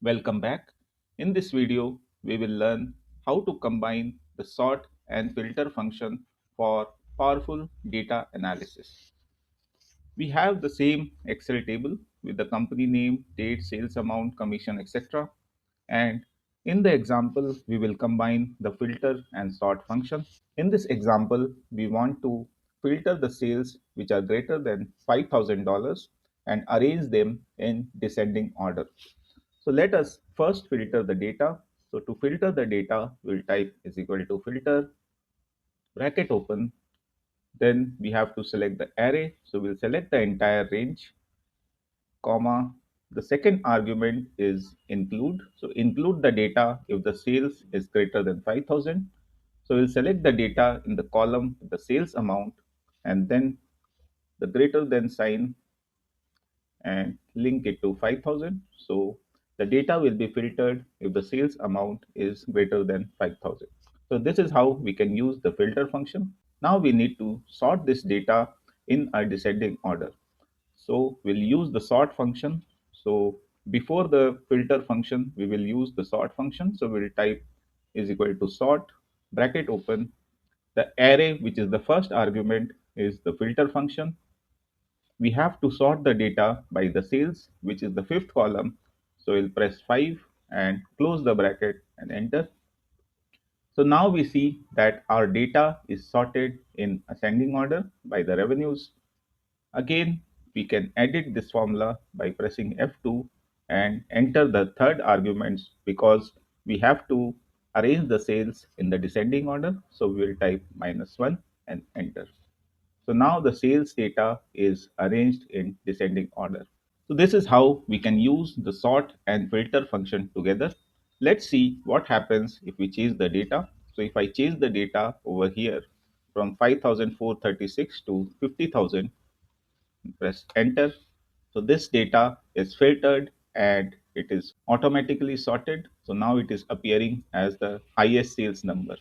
Welcome back. In this video, we will learn how to combine the sort and filter function for powerful data analysis. We have the same Excel table with the company name, date, sales amount, commission, etc. And in the example, we will combine the filter and sort function. In this example, we want to filter the sales which are greater than $5,000 and arrange them in descending order. So let us first filter the data. So to filter the data, we'll type is equal to filter, bracket open. Then we have to select the array. So we'll select the entire range, comma. The second argument is include. So include the data if the sales is greater than 5,000. So we'll select the data in the column, the sales amount, and then the greater than sign and link it to 5,000. So the data will be filtered if the sales amount is greater than 5,000. So this is how we can use the filter function. Now we need to sort this data in a descending order. So we'll use the sort function. So before the filter function, we will use the sort function. So we'll type is equal to sort, bracket open. The array, which is the first argument, is the filter function. We have to sort the data by the sales, which is the fifth column. So we'll press 5 and close the bracket and enter. So now we see that our data is sorted in ascending order by the revenues. Again, we can edit this formula by pressing F2 and enter the third arguments because we have to arrange the sales in the descending order. So we will type -1 and enter. So now the sales data is arranged in descending order. So this is how we can use the sort and filter function together. Let's see what happens if we change the data. So if I change the data over here from 5,436 to 50,000, press enter. So this data is filtered and it is automatically sorted. So now it is appearing as the highest sales number.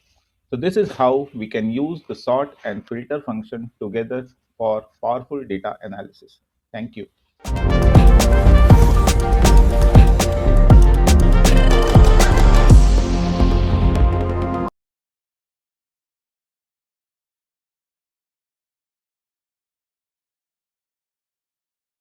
So this is how we can use the sort and filter function together for powerful data analysis. Thank you.